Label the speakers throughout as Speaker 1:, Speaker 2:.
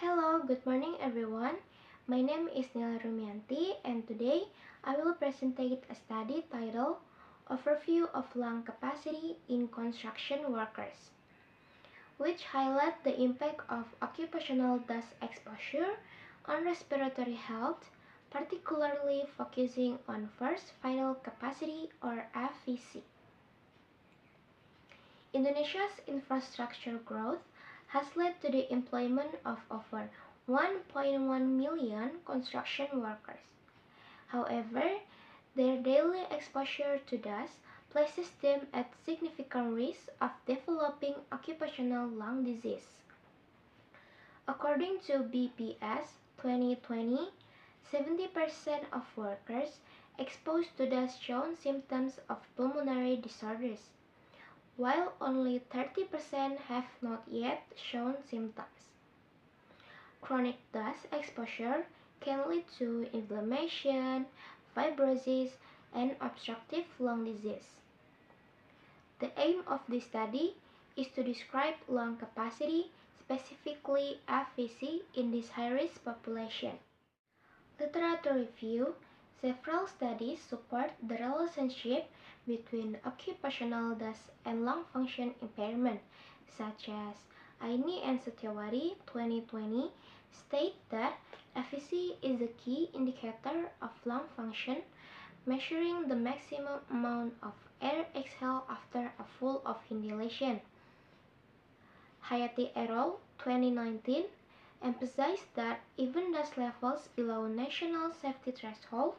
Speaker 1: Hello, good morning everyone. My name is Nila Rumianti and today I will present a study titled Overview of Lung Capacity in Construction Workers, which highlight the impact of occupational dust exposure on respiratory health, particularly focusing on forced vital capacity or FVC. Indonesia's infrastructure growth has led to the employment of over 1.1 million construction workers. However, their daily exposure to dust places them at significant risk of developing occupational lung disease. According to BPS 2020, 70% of workers exposed to dust shown symptoms of pulmonary disorders, while only 30% have not yet shown symptoms. Chronic dust exposure can lead to inflammation, fibrosis, and obstructive lung disease. The aim of this study is to describe lung capacity, specifically FVC, in this high-risk population. Literature review. Several studies support the relationship between occupational dust and lung function impairment, such as Aini and Setiawari 2020 state that FVC is a key indicator of lung function, measuring the maximum amount of air exhaled after a full of inhalation. Hayati et al. 2019 emphasized that even dust levels below national safety threshold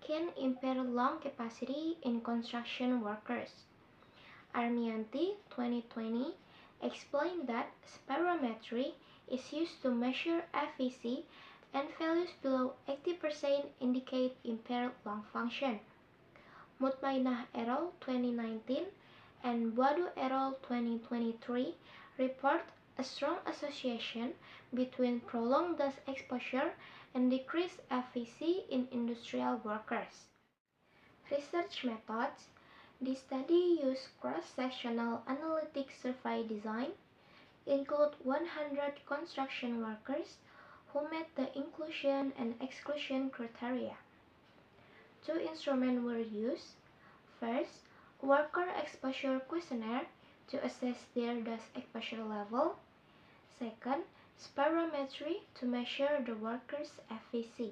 Speaker 1: can impair lung capacity in construction workers. Armianti 2020 explained that spirometry is used to measure FVC and values below 80% indicate impaired lung function. Mutmainah et al. 2019 and Boadu et al. 2023 report a strong association between prolonged dust exposure and decreased FVC in industrial workers. Research methods. The study used cross-sectional analytic survey design, include 100 construction workers who met the inclusion and exclusion criteria. Two instruments were used. First, worker exposure questionnaire to assess their dust exposure level. Second, spirometry to measure the workers' FVC.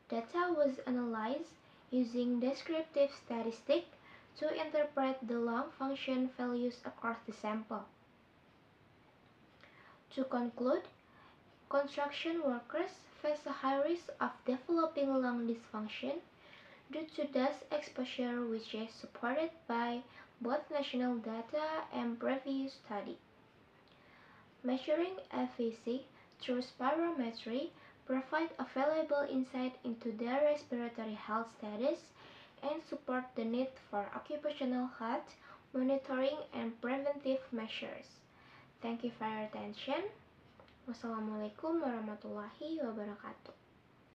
Speaker 1: Data was analyzed using descriptive statistics to interpret the lung function values across the sample. To conclude, construction workers face a high risk of developing lung dysfunction due to dust exposure, which is supported by both national data and previous study. Measuring FVC through spirometry provide a valuable insight into their respiratory health status and support the need for occupational health monitoring and preventive measures. Thank you for your attention. Wassalamualaikum warahmatullahi wabarakatuh.